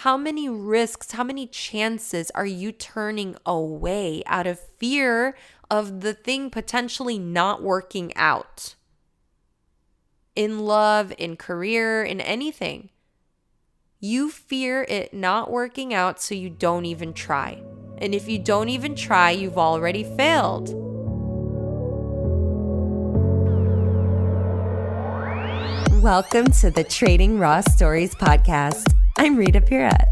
how many risks, how many chances are you turning away out of fear of the thing potentially not working out? In love, in career, in anything. You fear it not working out, so you don't even try. And if you don't even try, you've already failed. Welcome to the Trading Raw Stories podcast. I'm Rita,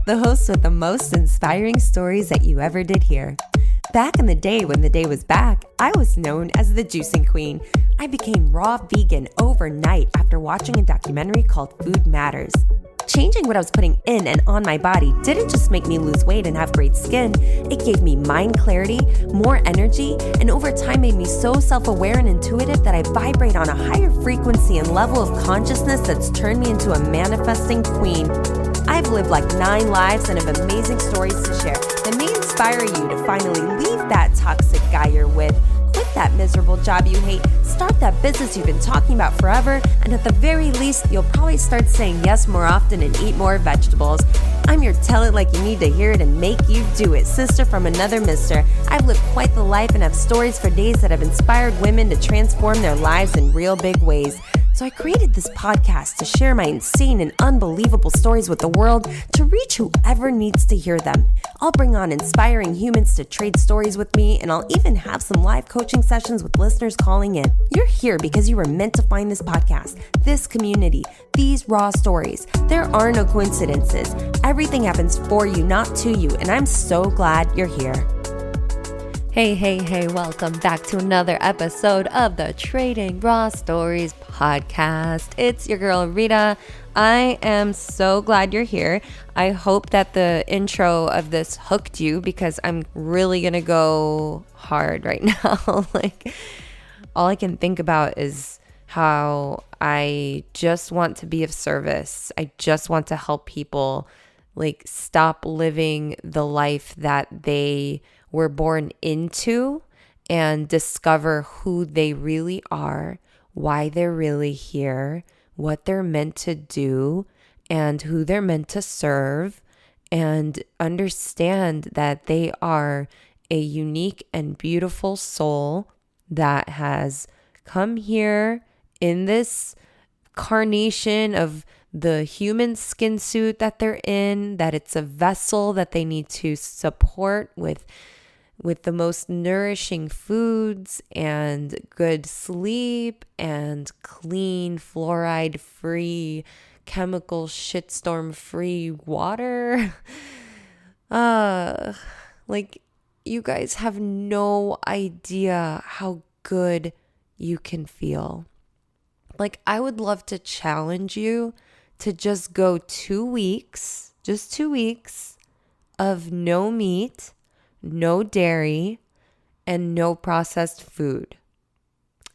the host with the most inspiring stories that you ever did hear. Back in the day when the day was back, I was known as the juicing queen. I became raw vegan overnight after watching a documentary called Food Matters. Changing what I was putting in and on my body didn't just make me lose weight and have great skin. It gave me mind clarity, more energy, and over time made me so self-aware and intuitive that I vibrate on a higher frequency and level of consciousness that's turned me into a manifesting queen. I've lived like 9 lives and have amazing stories to share that may inspire you to finally leave that toxic guy you're with, quit that miserable job you hate, start that business you've been talking about forever, and at the very least, you'll probably start saying yes more often and eat more vegetables. I'm your tell it like you need to hear it and make you do it, sister from another mister. I've lived quite the life and have stories for days that have inspired women to transform their lives in real big ways. So I created this podcast to share my insane and unbelievable stories with the world to reach whoever needs to hear them. I'll bring on inspiring humans to trade stories with me, and I'll even have some live coaching sessions with listeners calling in. You're here because you were meant to find this podcast, this community, these raw stories. There are no coincidences. Everything happens for you, not to you, and I'm so glad you're here. Hey, welcome back to another episode of the Trading Raw Stories podcast. It's your girl, Rita. I am so glad you're here. I hope that the intro of this hooked you because I'm really going to go hard right now. All I can think about is how I just want to be of service. I just want to help people stop living the life that they were born into and discover who they really are, why they're really here, what they're meant to do, and who they're meant to serve, and understand that they are a unique and beautiful soul that has come here in this carnation of the human skin suit that they're in, that it's a vessel that they need to support with the most nourishing foods and good sleep and clean, fluoride-free, chemical shitstorm-free water. You guys have no idea how good you can feel. I would love to challenge you to just go 2 weeks, just 2 weeks of no meat, no dairy, and no processed food.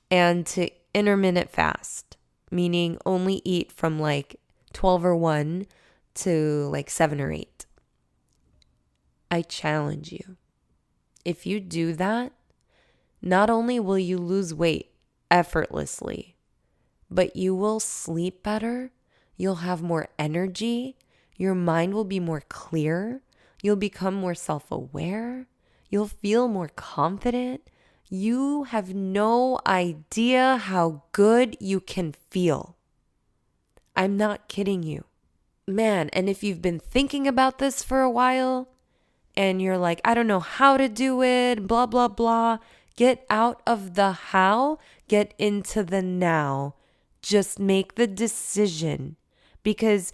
And to intermittent fast, meaning only eat from 12 or 1 to 7 or 8. I challenge you. If you do that, not only will you lose weight effortlessly, but you will sleep better, you'll have more energy, your mind will be more clear, you'll become more self-aware. You'll feel more confident. You have no idea how good you can feel. I'm not kidding you. Man, and if you've been thinking about this for a while and you're like, I don't know how to do it, blah, blah, blah, get out of the how, get into the now. Just make the decision, because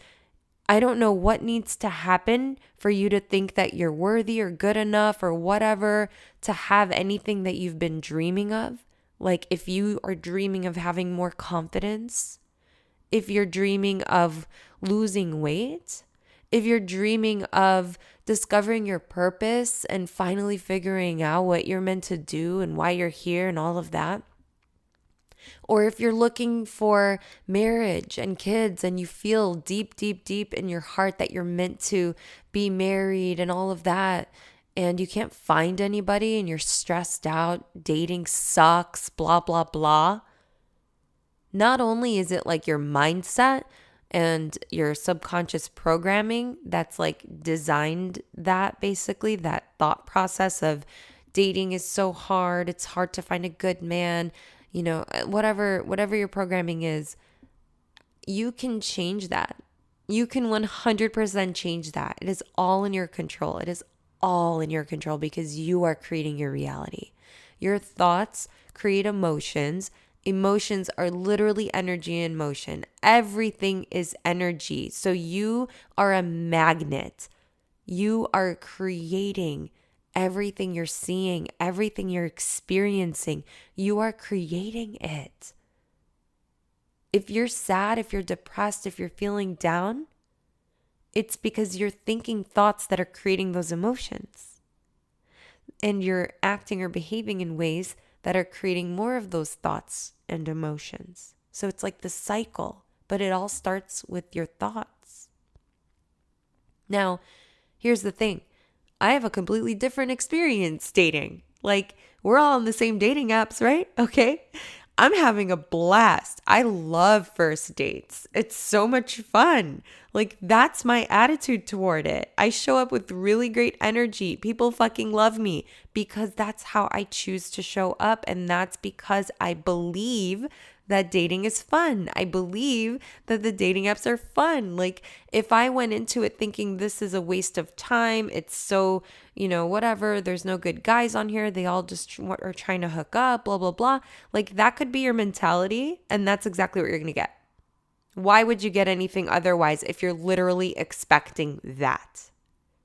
I don't know what needs to happen for you to think that you're worthy or good enough or whatever to have anything that you've been dreaming of. If you are dreaming of having more confidence, if you're dreaming of losing weight, if you're dreaming of discovering your purpose and finally figuring out what you're meant to do and why you're here and all of that. Or if you're looking for marriage and kids and you feel deep, deep, deep in your heart that you're meant to be married and all of that, and you can't find anybody and you're stressed out, dating sucks, blah, blah, blah. Not only is it your mindset and your subconscious programming that's like designed that, basically that thought process of dating is so hard, it's hard to find a good man, whatever your programming is, you can change that. You can 100% change that. It is all in your control. It is all in your control because you are creating your reality. Your thoughts create emotions. Emotions are literally energy in motion. Everything is energy. So you are a magnet. You are creating everything you're seeing, everything you're experiencing. You are creating it. If you're sad, if you're depressed, if you're feeling down, it's because you're thinking thoughts that are creating those emotions. And you're acting or behaving in ways that are creating more of those thoughts and emotions. So it's like the cycle, but it all starts with your thoughts. Now, here's the thing. I have a completely different experience dating. Like, we're all on the same dating apps, right? Okay. I'm having a blast. I love first dates. It's so much fun. Like, that's my attitude toward it. I show up with really great energy. People fucking love me because that's how I choose to show up. And that's because I believe that dating is fun. I believe that the dating apps are fun. Like, if I went into it thinking this is a waste of time, it's so, whatever, there's no good guys on here, they all just are trying to hook up, blah, blah, blah. Like, that could be your mentality, and that's exactly what you're going to get. Why would you get anything otherwise if you're literally expecting that?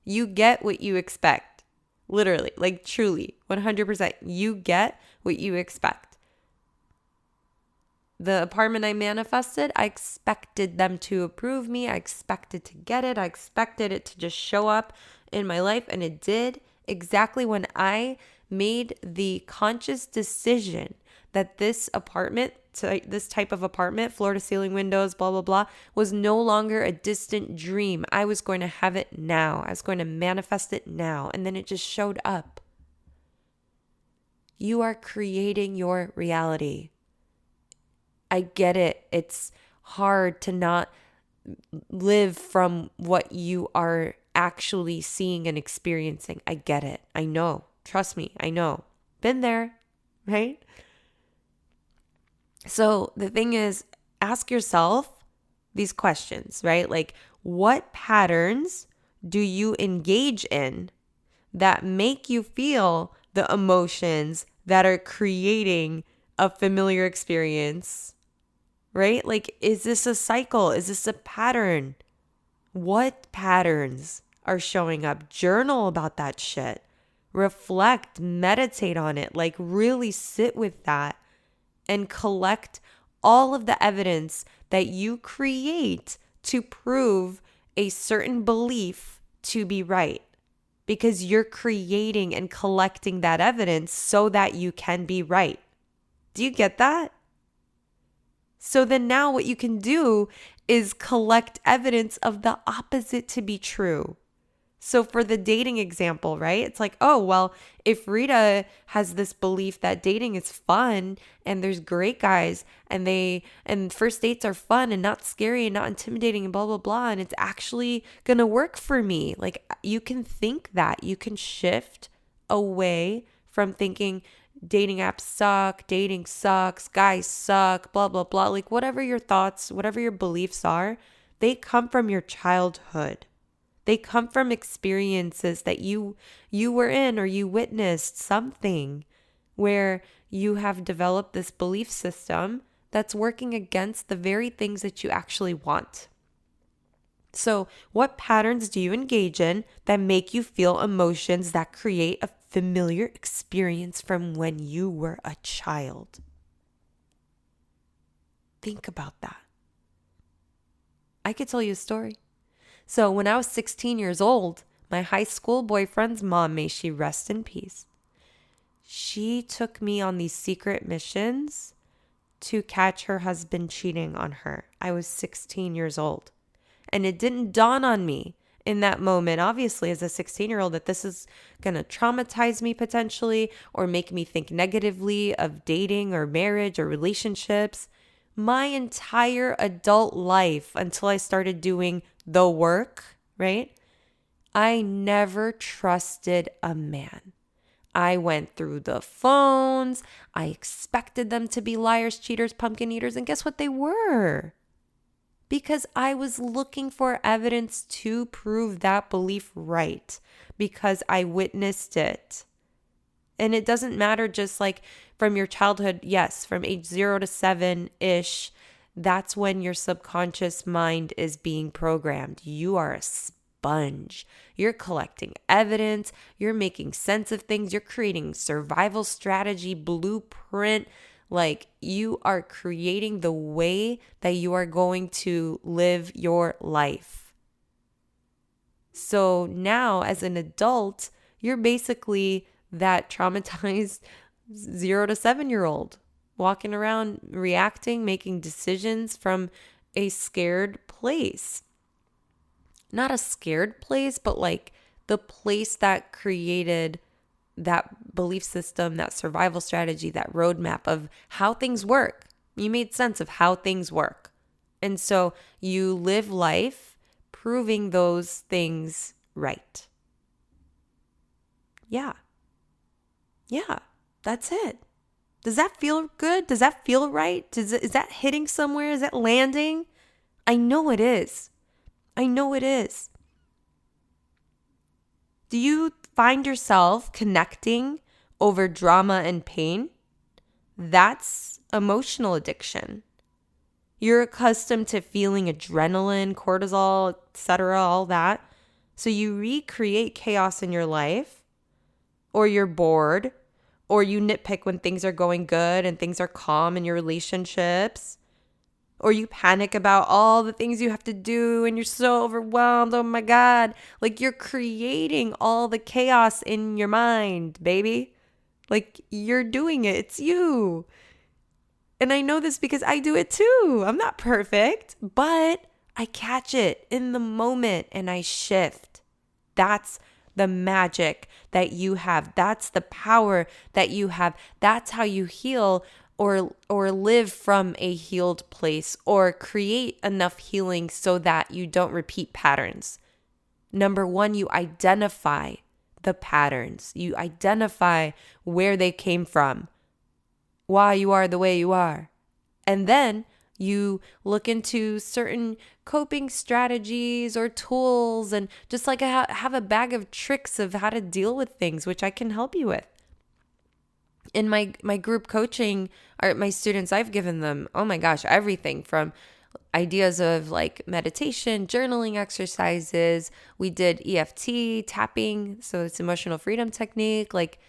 You get what you expect. Literally, like truly, 100%. You get what you expect. The apartment I manifested, I expected them to approve me. I expected to get it. I expected it to just show up in my life. And it did exactly when I made the conscious decision that this apartment, this type of apartment, floor to ceiling windows, blah, blah, blah, was no longer a distant dream. I was going to have it now. I was going to manifest it now. And then it just showed up. You are creating your reality. I get it. It's hard to not live from what you are actually seeing and experiencing. I get it. I know. Trust me. I know. Been there, right? So the thing is, ask yourself these questions, right? Like, what patterns do you engage in that make you feel the emotions that are creating a familiar experience? Right? Like, is this a cycle? Is this a pattern? What patterns are showing up? Journal about that shit. Reflect, meditate on it. Like, really sit with that and collect all of the evidence that you create to prove a certain belief to be right. Because you're creating and collecting that evidence so that you can be right. Do you get that? So then now what you can do is collect evidence of the opposite to be true. So for the dating example, right? It's like, oh, well, if Rita has this belief that dating is fun and there's great guys and first dates are fun and not scary and not intimidating and blah, blah, blah, and it's actually going to work for me. Like, you can think that. You can shift away from thinking dating apps suck, dating sucks, guys suck, blah, blah, blah. Like, whatever your thoughts, whatever your beliefs are, they come from your childhood. They come from experiences that you were in, or you witnessed something where you have developed this belief system that's working against the very things that you actually want. So what patterns do you engage in that make you feel emotions that create a familiar experience from when you were a child? Think about that. I could tell you a story. So when I was 16 years old, my high school boyfriend's mom, may she rest in peace, she took me on these secret missions to catch her husband cheating on her. I was 16 years old. And it didn't dawn on me in that moment, obviously, as a 16-year-old, that this is going to traumatize me potentially or make me think negatively of dating or marriage or relationships. My entire adult life until I started doing the work, right? I never trusted a man. I went through the phones. I expected them to be liars, cheaters, pumpkin eaters. And guess what they were? Because I was looking for evidence to prove that belief right. Because I witnessed it. And it doesn't matter just like from your childhood. Yes, from age 0 to 7-ish. That's when your subconscious mind is being programmed. You are a sponge. You're collecting evidence. You're making sense of things. You're creating survival strategy, blueprint. Like you are creating the way that you are going to live your life. So now as an adult, you're basically that traumatized 0 to 7-year-old walking around, reacting, making decisions from a scared place. Not a scared place, but like the place that created that belief system, that survival strategy, that roadmap of how things work. You made sense of how things work. And so you live life proving those things right. Yeah. Yeah, that's it. Does that feel good? Does that feel right? Is that hitting somewhere? Is that landing? I know it is. I know it is. Do you find yourself connecting over drama and pain? That's emotional addiction. You're accustomed to feeling adrenaline, cortisol, etc., all that. So you recreate chaos in your life, or you're bored, or you nitpick when things are going good and things are calm in your relationships, or you panic about all the things you have to do and you're so overwhelmed. Oh my God. Like you're creating all the chaos in your mind, baby. Like you're doing it. It's you. And I know this because I do it too. I'm not perfect, but I catch it in the moment and I shift. That's the magic that you have. That's the power that you have. That's how you heal or live from a healed place or create enough healing so that you don't repeat patterns. Number one, you identify the patterns. You identify where they came from, why you are the way you are. And then you look into certain coping strategies or tools and just like have a bag of tricks of how to deal with things, which I can help you with. In my group coaching, or my students, I've given them, oh my gosh, everything from ideas of like meditation, journaling exercises. We did EFT, tapping, so it's emotional freedom technique. Like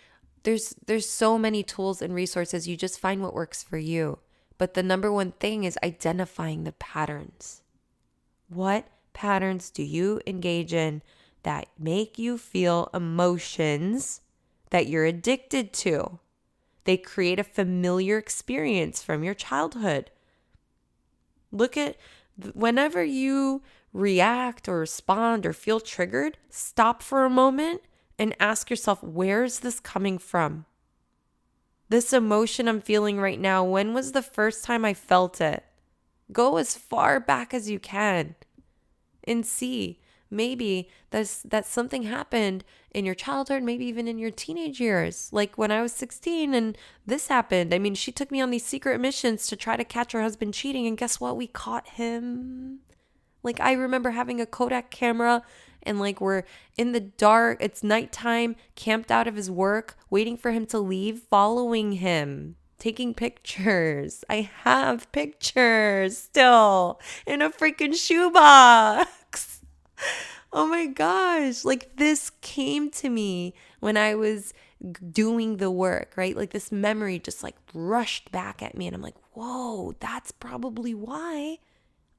there's so many tools and resources. You just find what works for you. But the number one thing is identifying the patterns. What patterns do you engage in that make you feel emotions that you're addicted to? They create a familiar experience from your childhood. Look at whenever you react or respond or feel triggered, stop for a moment and ask yourself, where's this coming from? This emotion I'm feeling right now, when was the first time I felt it? Go as far back as you can and see. Maybe that something happened in your childhood, maybe even in your teenage years. Like when I was 16 and this happened. I mean, she took me on these secret missions to try to catch her husband cheating. And guess what? We caught him. Like I remember having a Kodak camera and like we're in the dark. It's nighttime, camped out of his work, waiting for him to leave, following him, taking pictures. I have pictures still in a freaking shoebox. Oh my gosh. Like this came to me when I was doing the work, right? Like this memory just like rushed back at me and I'm like, whoa, that's probably why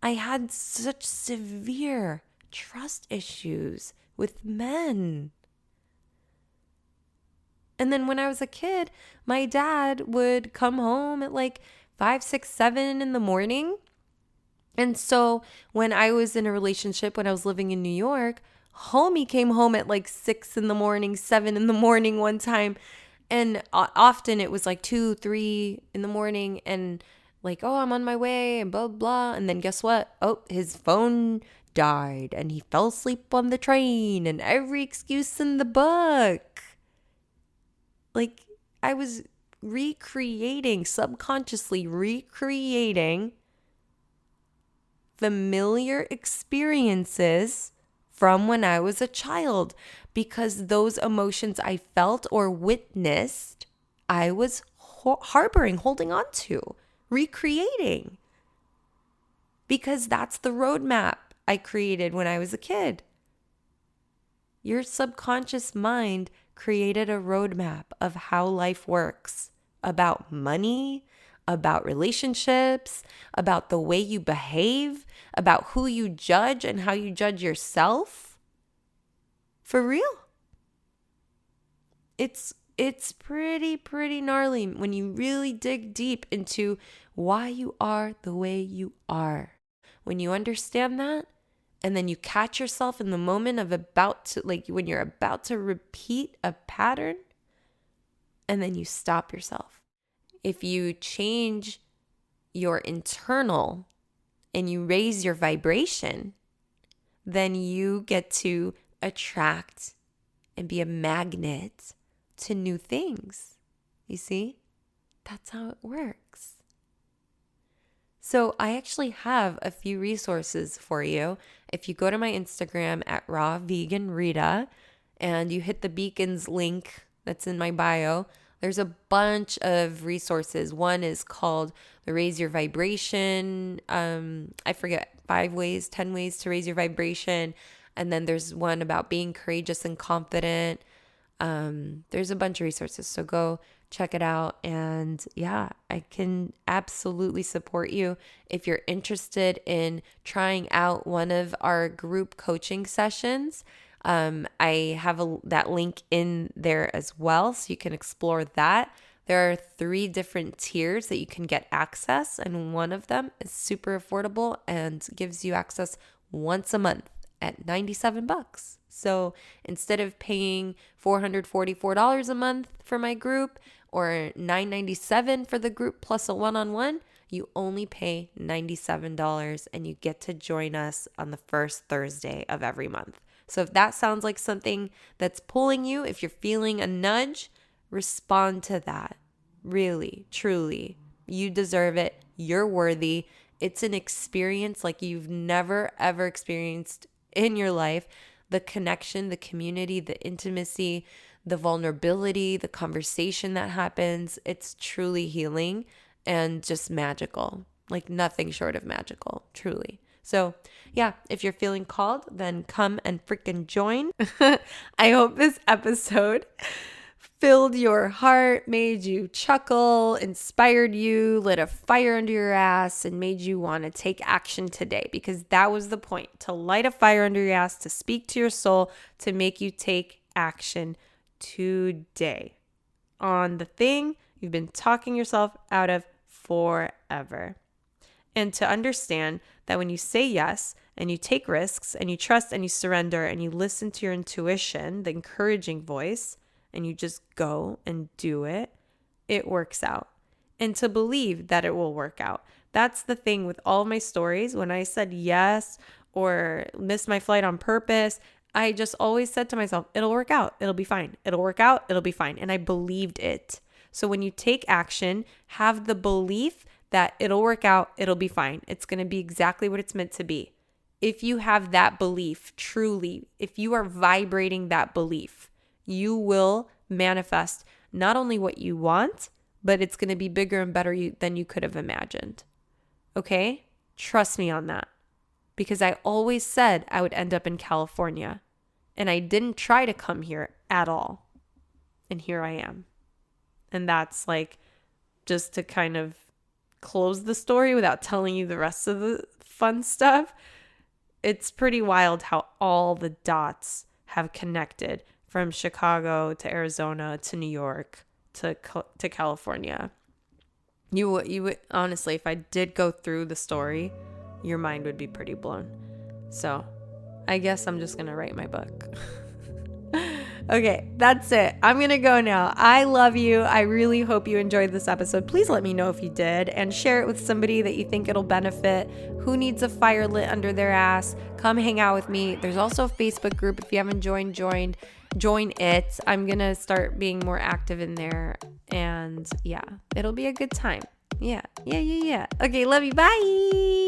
I had such severe trust issues with men. And then when I was a kid, my dad would come home at like 5, 6, 7 in the morning. And so when I was in a relationship, when I was living in New York, homie came home at like 6 in the morning, 7 in the morning one time. And often it was like 2, 3 in the morning. And Like, oh, I'm on my way and blah, blah. And then guess what? Oh, his phone died and he fell asleep on the train and every excuse in the book. Like, I was subconsciously recreating familiar experiences from when I was a child because those emotions I felt or witnessed, I was harboring, holding on to, recreating. Because that's the roadmap I created when I was a kid. Your subconscious mind created a roadmap of how life works, about money, about relationships, about the way you behave, about who you judge and how you judge yourself. For real. It's pretty gnarly when you really dig deep into why you are the way you are. When you understand that, and then you catch yourself in the moment of when you're about to repeat a pattern, and then you stop yourself. If you change your internal and you raise your vibration, then you get to attract and be a magnet to new things. You see? That's how it works. So I actually have a few resources for you. If you go to my Instagram at @rawveganrita and you hit the beacons link that's in my bio, there's a bunch of resources. One is called the Raise Your Vibration. I forget, 10 ways to raise your vibration. And then there's one about being courageous and confident. There's a bunch of resources. So go check it out. And yeah, I can absolutely support you if you're interested in trying out one of our group coaching sessions. I have that link in there as well, so you can explore that. There are 3 different tiers that you can get access, and one of them is super affordable and gives you access once a month at $97. So instead of paying $444 a month for my group or $997 for the group plus a one-on-one, you only pay $97 and you get to join us on the first Thursday of every month. So if that sounds like something that's pulling you, if you're feeling a nudge, respond to that. Really, truly, you deserve it. You're worthy. It's an experience like you've never, ever experienced in your life. The connection, the community, the intimacy, the vulnerability, the conversation that happens, it's truly healing and just magical. Like nothing short of magical, truly. So yeah, if you're feeling called, then come and freaking join. I hope this episode filled your heart, made you chuckle, inspired you, lit a fire under your ass, and made you want to take action today, because that was the point, to light a fire under your ass, to speak to your soul, to make you take action today on the thing you've been talking yourself out of forever. And to understand that when you say yes and you take risks and you trust and you surrender and you listen to your intuition, the encouraging voice, and you just go and do it, it works out. And to believe that it will work out. That's the thing with all my stories. When I said yes or missed my flight on purpose, I just always said to myself, it'll work out. It'll be fine. It'll work out. It'll be fine. And I believed it. So when you take action, have the belief that it'll work out. It'll be fine. It's going to be exactly what it's meant to be. If you have that belief, truly, if you are vibrating that belief, you will manifest not only what you want, but it's going to be bigger and better than you could have imagined. Okay? Trust me on that. Because I always said I would end up in California. And I didn't try to come here at all. And here I am. And that's like, just to kind of close the story without telling you the rest of the fun stuff. It's pretty wild how all the dots have connected from Chicago to Arizona to New York to California. You would honestly, if I did go through the story, your mind would be pretty blown. So I guess I'm just going to write my book. Okay, that's it. I'm going to go now. I love you. I really hope you enjoyed this episode. Please let me know if you did and share it with somebody that you think it'll benefit. Who needs a fire lit under their ass? Come hang out with me. There's also a Facebook group. If you haven't join it. I'm going to start being more active in there. And yeah, it'll be a good time. Yeah. Okay, love you. Bye.